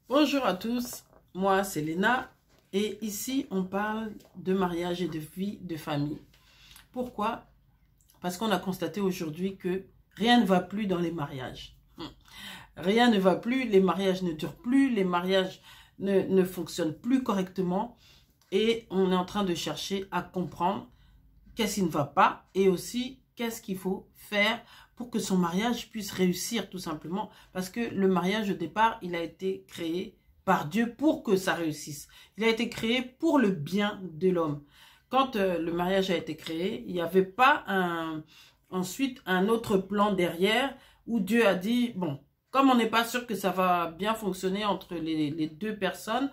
Bonjour à tous, moi c'est Léna et ici on parle de mariage et de vie de famille. Pourquoi? Parce qu'on a constaté aujourd'hui que rien ne va plus dans les mariages. Rien ne va plus, les mariages ne durent plus, les mariages ne fonctionnent plus correctement et on est en train de chercher à comprendre qu'est-ce qui ne va pas et aussi qu'est-ce qu'il faut faire pour que son mariage puisse réussir tout simplement. Parce que le mariage au départ, il a été créé par Dieu pour que ça réussisse. Il a été créé pour le bien de l'homme. Quand le mariage a été créé, il n'y avait pas ensuite un autre plan derrière où Dieu a dit, bon, comme on n'est pas sûr que ça va bien fonctionner entre les deux personnes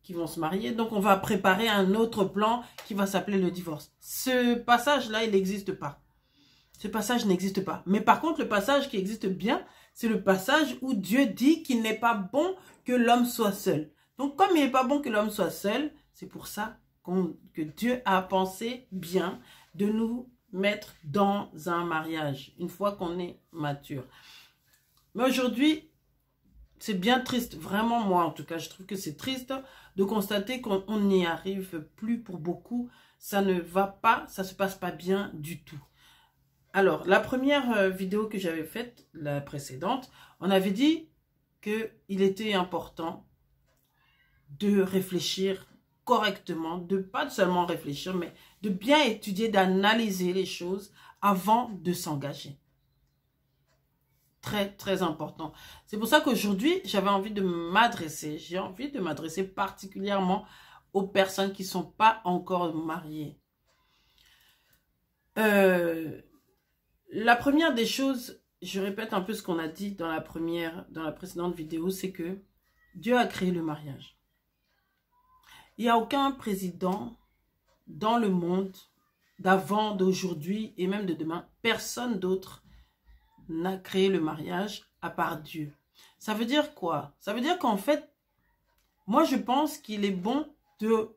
qui vont se marier, donc on va préparer un autre plan qui va s'appeler le divorce. Ce passage-là, il n'existe pas. Ce passage n'existe pas. Mais par contre, le passage qui existe bien, c'est le passage où Dieu dit qu'il n'est pas bon que l'homme soit seul. Donc, comme il n'est pas bon que l'homme soit seul, c'est pour ça que Dieu a pensé bien de nous mettre dans un mariage, une fois qu'on est mature. Mais aujourd'hui, c'est bien triste, vraiment moi en tout cas, je trouve que c'est triste de constater qu'on n'y arrive plus pour beaucoup. Ça ne va pas, ça ne se passe pas bien du tout. Alors, la première vidéo que j'avais faite, la précédente, on avait dit qu'il était important de réfléchir correctement, de pas seulement réfléchir, mais de bien étudier, d'analyser les choses avant de s'engager. Très, très important. C'est pour ça qu'aujourd'hui, j'avais envie de m'adresser, j'ai envie de m'adresser particulièrement aux personnes qui ne sont pas encore mariées. La première des choses, je répète un peu ce qu'on a dit dans la précédente vidéo, c'est que Dieu a créé le mariage. Il n'y a aucun président dans le monde d'avant, d'aujourd'hui et même de demain, personne d'autre n'a créé le mariage à part Dieu. Ça veut dire quoi? Ça veut dire qu'en fait, moi je pense qu'il est bon de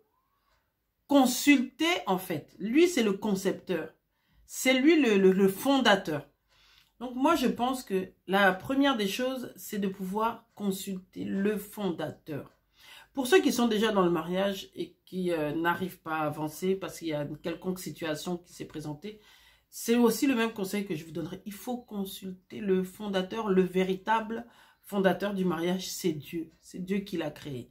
consulter en fait. Lui, c'est le concepteur. C'est lui le fondateur. Donc moi, je pense que la première des choses, c'est de pouvoir consulter le fondateur. Pour ceux qui sont déjà dans le mariage et qui n'arrivent pas à avancer parce qu'il y a une quelconque situation qui s'est présentée, c'est aussi le même conseil que je vous donnerai. Il faut consulter le fondateur, le véritable fondateur du mariage, c'est Dieu. C'est Dieu qui l'a créé.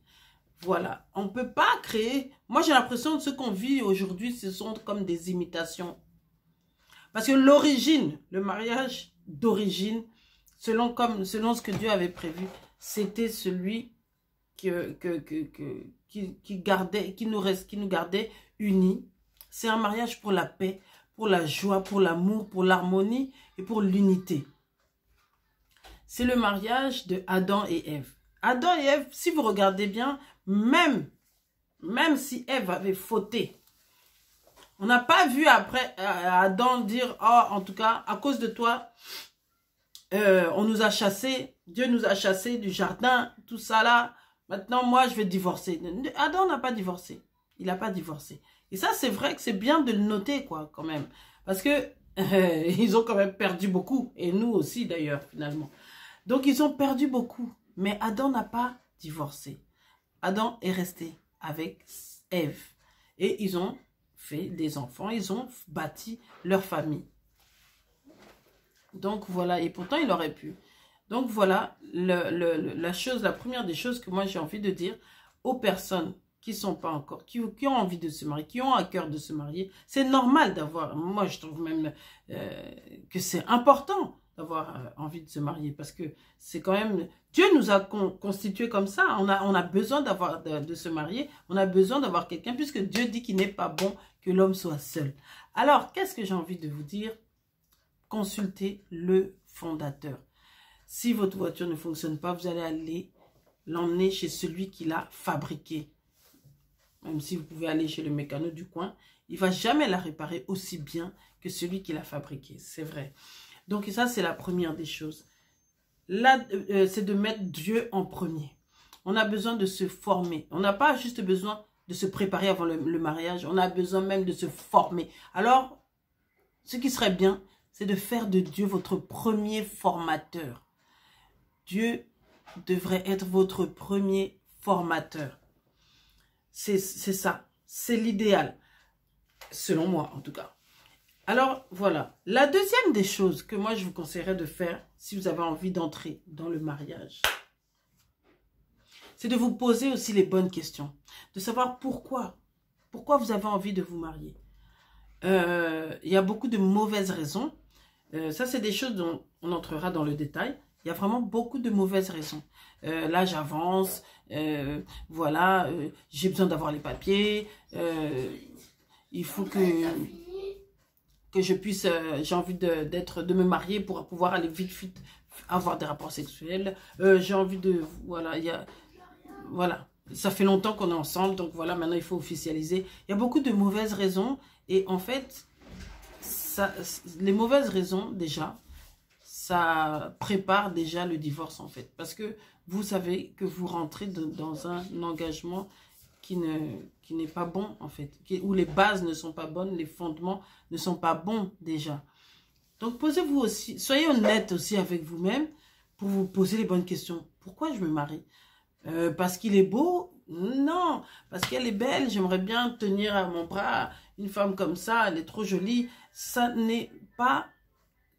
Voilà, on ne peut pas créer... Moi, j'ai l'impression que ce qu'on vit aujourd'hui, ce sont comme des imitations. Parce que l'origine, le mariage d'origine, selon ce que Dieu avait prévu, c'était celui qui nous gardait unis. C'est un mariage pour la paix, pour la joie, pour l'amour, pour l'harmonie et pour l'unité. C'est le mariage de Adam et Ève. Adam et Ève, si vous regardez bien, même si Ève avait fauté, on n'a pas vu après Adam dire, oh, en tout cas, à cause de toi, on nous a chassés, Dieu nous a chassés du jardin, tout ça là, maintenant moi je vais divorcer. Adam n'a pas divorcé, il n'a pas divorcé. Et ça c'est vrai que c'est bien de le noter quoi quand même, parce que ils ont quand même perdu beaucoup, et nous aussi d'ailleurs finalement. Donc ils ont perdu beaucoup, mais Adam n'a pas divorcé. Adam est resté avec Ève, et ils ont fait des enfants, ils ont bâti leur famille. Donc voilà, et pourtant il aurait pu. Donc voilà, la première des choses que moi j'ai envie de dire aux personnes qui sont pas encore, qui ont envie de se marier, qui ont à cœur de se marier, c'est normal d'avoir, moi je trouve même que c'est important d'avoir envie de se marier, parce que c'est quand même, Dieu nous a constitués comme ça, on a besoin de se marier, on a besoin d'avoir quelqu'un, puisque Dieu dit qu'il n'est pas bon que l'homme soit seul. Alors, qu'est-ce que j'ai envie de vous dire? Consultez le fondateur. Si votre voiture ne fonctionne pas, vous allez aller l'emmener chez celui qui l'a fabriqué. Même si vous pouvez aller chez le mécano du coin, il ne va jamais la réparer aussi bien que celui qui l'a fabriqué. C'est vrai. Donc ça, c'est la première des choses. Là, c'est de mettre Dieu en premier. On a besoin de se former. On n'a pas juste besoin de se préparer avant le mariage. On a besoin même de se former. Alors, ce qui serait bien, c'est de faire de Dieu votre premier formateur. Dieu devrait être votre premier formateur. C'est ça, c'est l'idéal, selon moi en tout cas. Alors voilà, la deuxième des choses que moi je vous conseillerais de faire si vous avez envie d'entrer dans le mariage, c'est de vous poser aussi les bonnes questions, de savoir pourquoi vous avez envie de vous marier. Il y a beaucoup de mauvaises raisons. Ça, c'est des choses dont on entrera dans le détail. Il y a vraiment beaucoup de mauvaises raisons. Là, j'avance, voilà, j'ai besoin d'avoir les papiers, il faut que je puisse, j'ai envie de me marier pour pouvoir aller vite avoir des rapports sexuels. J'ai envie de, voilà, voilà, ça fait longtemps qu'on est ensemble, donc voilà, maintenant il faut officialiser. Il y a beaucoup de mauvaises raisons et en fait, les mauvaises raisons déjà, ça prépare déjà le divorce en fait. Parce que vous savez que vous rentrez dans un engagement qui n'est pas bon en fait. Où les bases ne sont pas bonnes, les fondements ne sont pas bons déjà. Donc posez-vous aussi, soyez honnête aussi avec vous-même pour vous poser les bonnes questions. Pourquoi je me marie? Parce qu'il est beau? Non. Parce qu'elle est belle, j'aimerais bien tenir à mon bras une femme comme ça, elle est trop jolie. Ça n'est pas...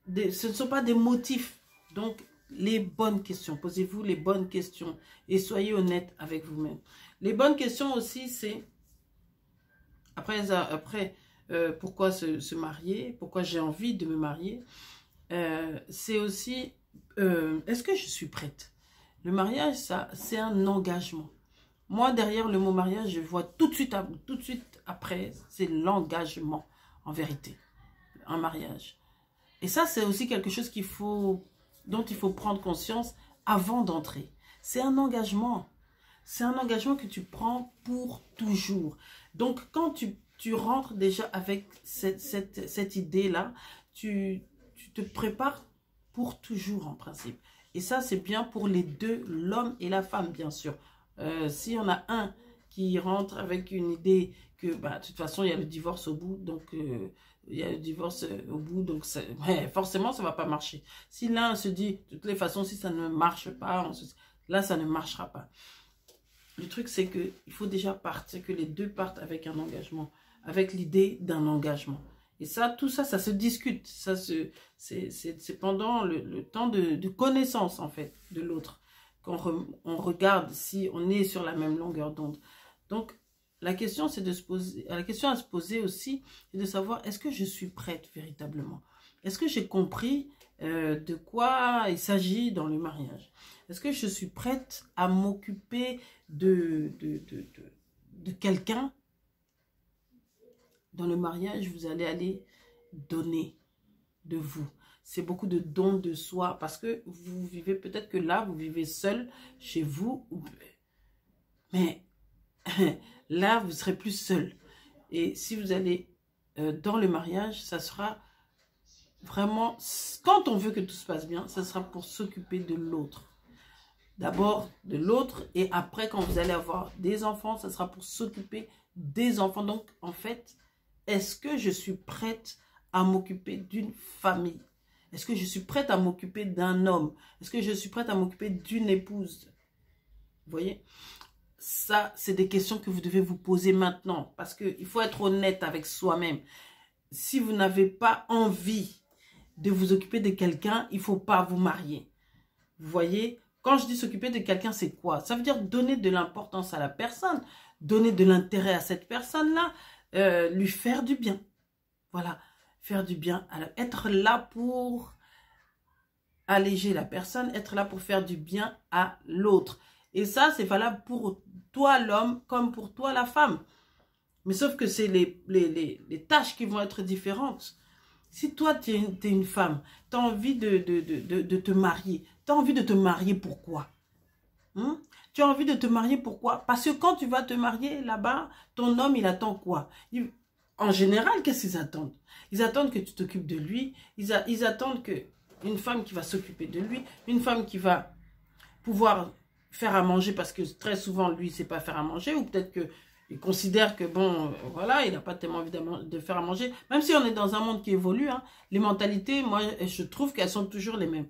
ce ne sont pas des motifs. Donc, les bonnes questions. Posez-vous les bonnes questions et soyez honnête avec vous-même. Les bonnes questions aussi, c'est après pourquoi se marier, pourquoi j'ai envie de me marier. C'est aussi, est-ce que je suis prête? Le mariage, ça, c'est un engagement. Moi, derrière le mot mariage, je vois tout de suite après, c'est l'engagement, en vérité, un mariage. Et ça, c'est aussi quelque chose dont il faut prendre conscience avant d'entrer. C'est un engagement. C'est un engagement que tu prends pour toujours. Donc, quand tu rentres déjà avec cette idée-là, tu te prépares pour toujours en principe. Et ça, c'est bien pour les deux, l'homme et la femme, bien sûr. S'il y en a un qui rentre avec une idée que, bah, de toute façon, il y a le divorce au bout, donc... il y a le divorce au bout, donc ouais, forcément, ça ne va pas marcher. Si l'un se dit, de toutes les façons, si ça ne marche pas, là, ça ne marchera pas. Le truc, c'est qu'il faut déjà partir, que les deux partent avec un engagement, avec l'idée d'un engagement. Et ça, tout ça, ça se discute. C'est pendant le temps de connaissance, en fait, de l'autre, qu'on regarde si on est sur la même longueur d'onde. Donc, la question, c'est de se poser, la question à se poser aussi, c'est de savoir, est-ce que je suis prête véritablement? Est-ce que j'ai compris de quoi il s'agit dans le mariage? Est-ce que je suis prête à m'occuper de quelqu'un? Dans le mariage, vous allez aller donner de vous. C'est beaucoup de dons de soi parce que vous vivez, peut-être que là, vous vivez seul chez vous, mais... là, vous serez plus seul. Et si vous allez dans le mariage, ça sera vraiment... Quand on veut que tout se passe bien, ça sera pour s'occuper de l'autre. D'abord de l'autre et après, quand vous allez avoir des enfants, ça sera pour s'occuper des enfants. Donc, en fait, est-ce que je suis prête à m'occuper d'une famille? Est-ce que je suis prête à m'occuper d'un homme? Est-ce que je suis prête à m'occuper d'une épouse? Vous voyez? Ça, c'est des questions que vous devez vous poser maintenant. Parce qu'il faut être honnête avec soi-même. Si vous n'avez pas envie de vous occuper de quelqu'un, il ne faut pas vous marier. Vous voyez? Quand je dis s'occuper de quelqu'un, c'est quoi? Ça veut dire donner de l'importance à la personne. Donner de l'intérêt à cette personne-là. Lui faire du bien. Voilà. Faire du bien. Être là pour alléger la personne. Être là pour faire du bien à l'autre. Et ça, c'est valable pour toi l'homme comme pour toi la femme. Mais sauf que c'est les tâches qui vont être différentes. Si toi, tu es une femme, tu as envie de te marier. Tu as envie de te marier pourquoi? Tu as envie de te marier pourquoi? Parce que quand tu vas te marier là-bas, ton homme, il attend quoi? En général, qu'est-ce qu'ils attendent? Ils attendent que tu t'occupes de lui. Ils attendent une femme qui va s'occuper de lui. Une femme qui va pouvoir... faire à manger parce que très souvent, lui, il ne sait pas faire à manger ou peut-être qu'il considère que, bon, voilà, il n'a pas tellement envie de faire à manger. Même si on est dans un monde qui évolue, hein, les mentalités, moi, je trouve qu'elles sont toujours les mêmes.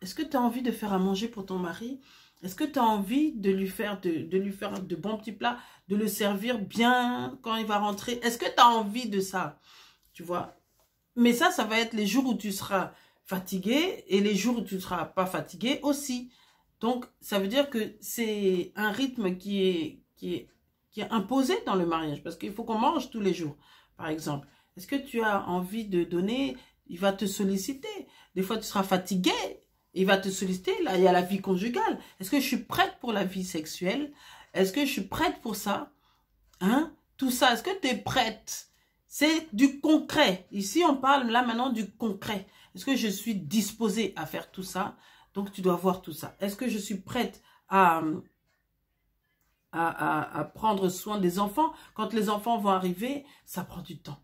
est-ce que tu as envie de faire à manger pour ton mari? Est-ce que tu as envie de lui faire de bons petits plats, de le servir bien quand il va rentrer? Est-ce que tu as envie de ça? Tu vois? Mais ça va être les jours où tu seras fatigué et les jours où tu ne seras pas fatigué aussi. Donc, ça veut dire que c'est un rythme qui est imposé dans le mariage. Parce qu'il faut qu'on mange tous les jours, par exemple. Est-ce que tu as envie de donner? Il va te solliciter. Des fois, tu seras fatigué. Il va te solliciter. Là, il y a la vie conjugale. Est-ce que je suis prête pour la vie sexuelle? Est-ce que je suis prête pour ça? Hein? Tout ça, est-ce que tu es prête? C'est du concret. Ici, on parle là maintenant du concret. Est-ce que je suis disposée à faire tout ça? Donc, tu dois voir tout ça. Est-ce que je suis prête à prendre soin des enfants? Quand les enfants vont arriver, ça prend du temps.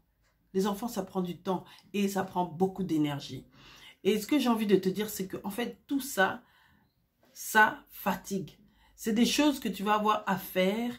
Les enfants, ça prend du temps et ça prend beaucoup d'énergie. Et ce que j'ai envie de te dire, c'est que en fait, tout ça, ça fatigue. C'est des choses que tu vas avoir à faire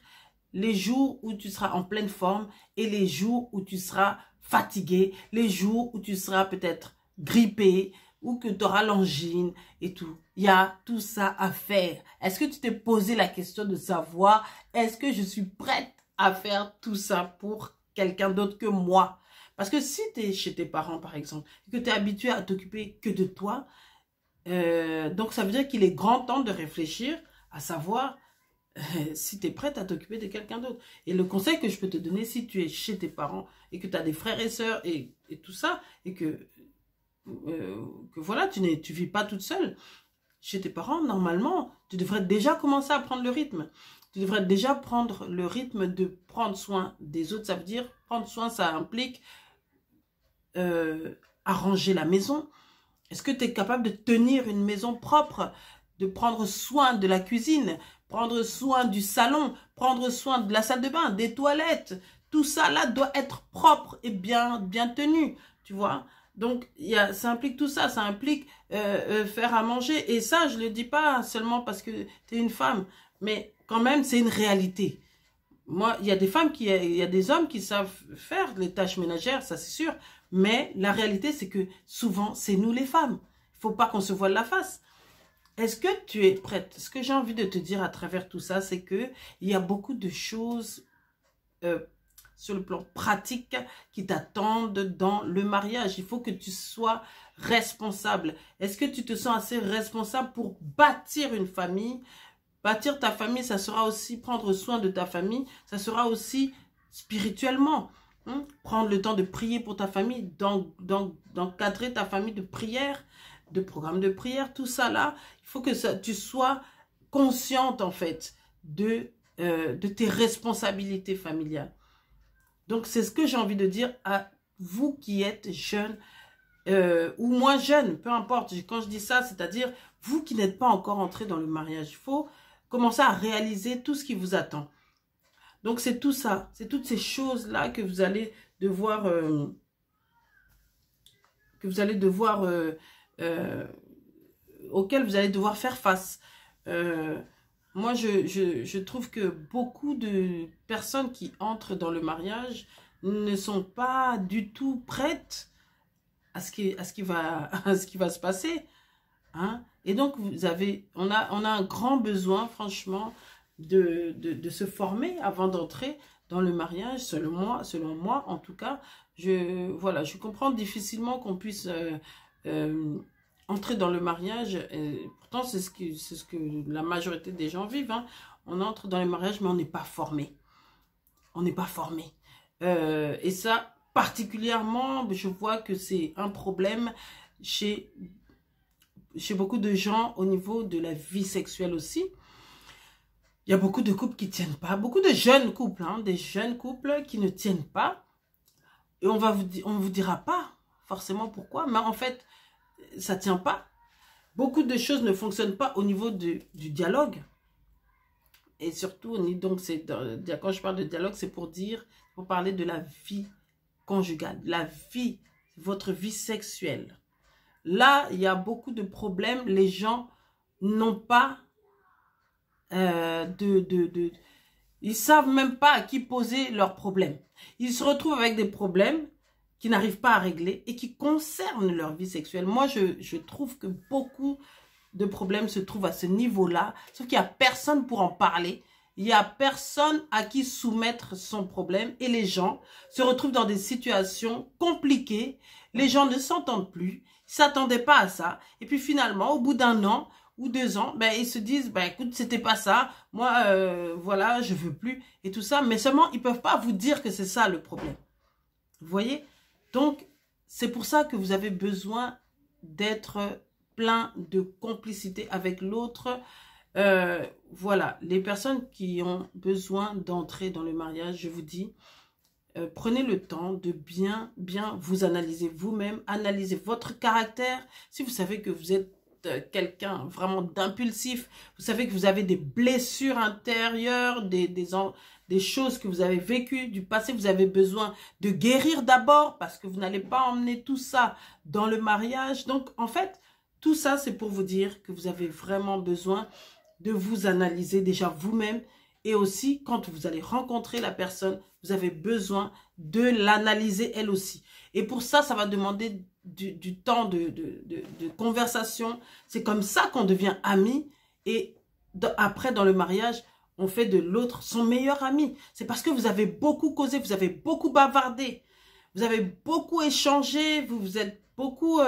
les jours où tu seras en pleine forme et les jours où tu seras fatigué, les jours où tu seras peut-être grippé ou que tu auras l'angine et tout. Il y a tout ça à faire. Est-ce que tu t'es posé la question de savoir, est-ce que je suis prête à faire tout ça pour quelqu'un d'autre que moi? Parce que si tu es chez tes parents, par exemple, et que tu es habitué à t'occuper que de toi, donc ça veut dire qu'il est grand temps de réfléchir à savoir si tu es prête à t'occuper de quelqu'un d'autre. Et le conseil que je peux te donner, si tu es chez tes parents et que tu as des frères et sœurs et tout ça, et que voilà, tu vis pas toute seule, chez tes parents, normalement, tu devrais déjà commencer à prendre le rythme. Tu devrais déjà prendre le rythme de prendre soin des autres. Ça veut dire, prendre soin, ça implique arranger la maison. Est-ce que tu es capable de tenir une maison propre, de prendre soin de la cuisine, prendre soin du salon, prendre soin de la salle de bain, des toilettes? Tout ça là doit être propre et bien tenu, tu vois. Donc, ça implique tout ça. Ça implique faire à manger. Et ça, je ne le dis pas seulement parce que tu es une femme. Mais quand même, c'est une réalité. Moi, il y a des femmes, il y a des hommes qui savent faire les tâches ménagères, ça c'est sûr. Mais la réalité, c'est que souvent, c'est nous les femmes. Il ne faut pas qu'on se voile la face. Est-ce que tu es prête? Ce que j'ai envie de te dire à travers tout ça, c'est qu'il y a beaucoup de choses sur le plan pratique qui t'attendent dans le mariage. Il faut que tu sois responsable. Est-ce que tu te sens assez responsable pour bâtir une famille? Bâtir ta famille, ça sera aussi prendre soin de ta famille. Ça sera aussi spirituellement. Prendre le temps de prier pour ta famille, d'encadrer ta famille de prière, de programmes de prière, tout ça là. Il faut que tu sois consciente en fait de tes responsabilités familiales. Donc, c'est ce que j'ai envie de dire à vous qui êtes jeunes ou moins jeunes, peu importe. Quand je dis ça, c'est-à-dire vous qui n'êtes pas encore entrés dans le mariage. Il faut commencer à réaliser tout ce qui vous attend. Donc, c'est tout ça. C'est toutes ces choses-là que vous allez devoir... auxquelles vous allez devoir faire face. Moi, je trouve que beaucoup de personnes qui entrent dans le mariage ne sont pas du tout prêtes à ce qui va se passer. Hein? Et donc, on a un grand besoin, franchement, de se former avant d'entrer dans le mariage, selon moi, en tout cas. Je comprends difficilement qu'on puisse... entrer dans le mariage, et pourtant c'est ce que la majorité des gens vivent. Hein. On entre dans le mariage, mais on n'est pas formé. On n'est pas formé. Et ça, particulièrement, je vois que c'est un problème chez beaucoup de gens au niveau de la vie sexuelle aussi. Il y a beaucoup de couples qui ne tiennent pas, beaucoup de jeunes couples, hein, des jeunes couples qui ne tiennent pas. Et on vous dira pas forcément pourquoi, mais en fait, ça ne tient pas. Beaucoup de choses ne fonctionnent pas au niveau du dialogue. Et surtout, donc quand je parle de dialogue, c'est pour parler de la vie conjugale, votre vie sexuelle. Là, il y a beaucoup de problèmes. Les gens n'ont pas ils savent même pas à qui poser leurs problèmes. Ils se retrouvent avec des problèmes qui n'arrivent pas à régler et qui concernent leur vie sexuelle. Moi, je trouve que beaucoup de problème se trouve à ce niveau-là, sauf qu'il n'y a personne pour en parler. Il n'y a personne à qui soumettre son problème et les gens se retrouvent dans des situations compliquées. Les gens ne s'entendent plus, ils ne s'attendaient pas à ça. Et puis finalement, au bout d'un an ou 2 ans, ben, ils se disent, ben, écoute, c'était pas ça, moi, voilà, je veux plus et tout ça. Mais seulement, ils ne peuvent pas vous dire que c'est ça le problème. Vous voyez? Donc, c'est pour ça que vous avez besoin d'être plein de complicité avec l'autre. Voilà, les personnes qui ont besoin d'entrer dans le mariage, je vous dis, prenez le temps de bien vous analyser vous-même, analyser votre caractère. Si vous savez que vous êtes quelqu'un vraiment d'impulsif, vous savez que vous avez des blessures intérieures, des choses que vous avez vécues du passé, vous avez besoin de guérir d'abord parce que vous n'allez pas emmener tout ça dans le mariage. Donc, en fait, tout ça, c'est pour vous dire que vous avez vraiment besoin de vous analyser déjà vous-même et aussi quand vous allez rencontrer la personne, vous avez besoin de l'analyser elle aussi. Et pour ça, ça va demander du temps de conversation. C'est comme ça qu'on devient amis et après dans le mariage, on fait de l'autre son meilleur ami. C'est parce que vous avez beaucoup causé, vous avez beaucoup bavardé, vous avez beaucoup échangé, vous vous êtes beaucoup...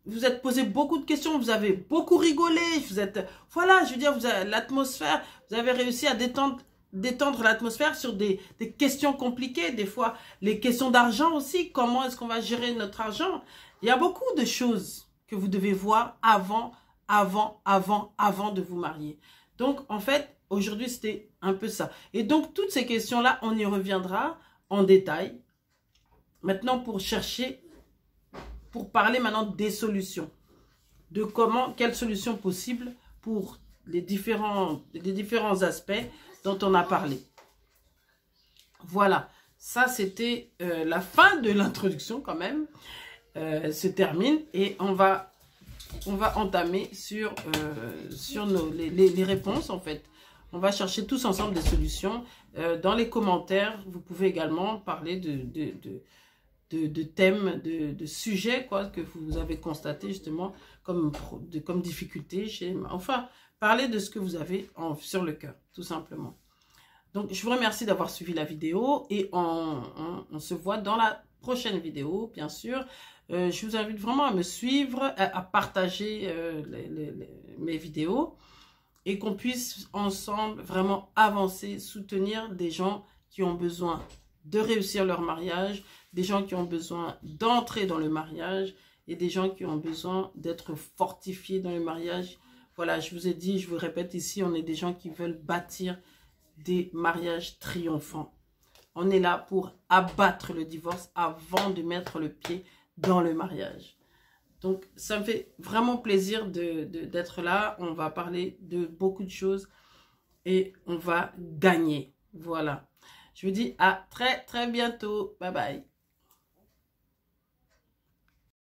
vous êtes posé beaucoup de questions, vous avez beaucoup rigolé, vous êtes, voilà, je veux dire, l'atmosphère, vous avez réussi à détendre l'atmosphère sur des questions compliquées, des fois les questions d'argent aussi, comment est-ce qu'on va gérer notre argent. Il y a beaucoup de choses que vous devez voir avant de vous marier. Donc, en fait, aujourd'hui, c'était un peu ça. Et donc, toutes ces questions-là, on y reviendra en détail. Maintenant, pour parler maintenant des solutions, de quelles solutions possibles pour les différents aspects dont on a parlé. Voilà, ça c'était la fin de l'introduction quand même, se termine et on va entamer sur les réponses en fait. On va chercher tous ensemble des solutions. Dans les commentaires, vous pouvez également parler de thèmes, de sujets quoi, que vous avez constaté justement comme difficulté. Enfin, parlez de ce que vous avez sur le cœur, tout simplement. Donc, je vous remercie d'avoir suivi la vidéo et on se voit dans la prochaine vidéo, bien sûr. Je vous invite vraiment à me suivre, à partager mes vidéos et qu'on puisse ensemble vraiment avancer, soutenir des gens qui ont besoin de réussir leur mariage, des gens qui ont besoin d'entrer dans le mariage et des gens qui ont besoin d'être fortifiés dans le mariage. Voilà, je vous ai dit, je vous répète ici, on est des gens qui veulent bâtir des mariages triomphants. On est là pour abattre le divorce avant de mettre le pied dans le mariage. Donc, ça me fait vraiment plaisir d'être là. On va parler de beaucoup de choses et on va gagner. Voilà. Je vous dis à très bientôt. Bye bye.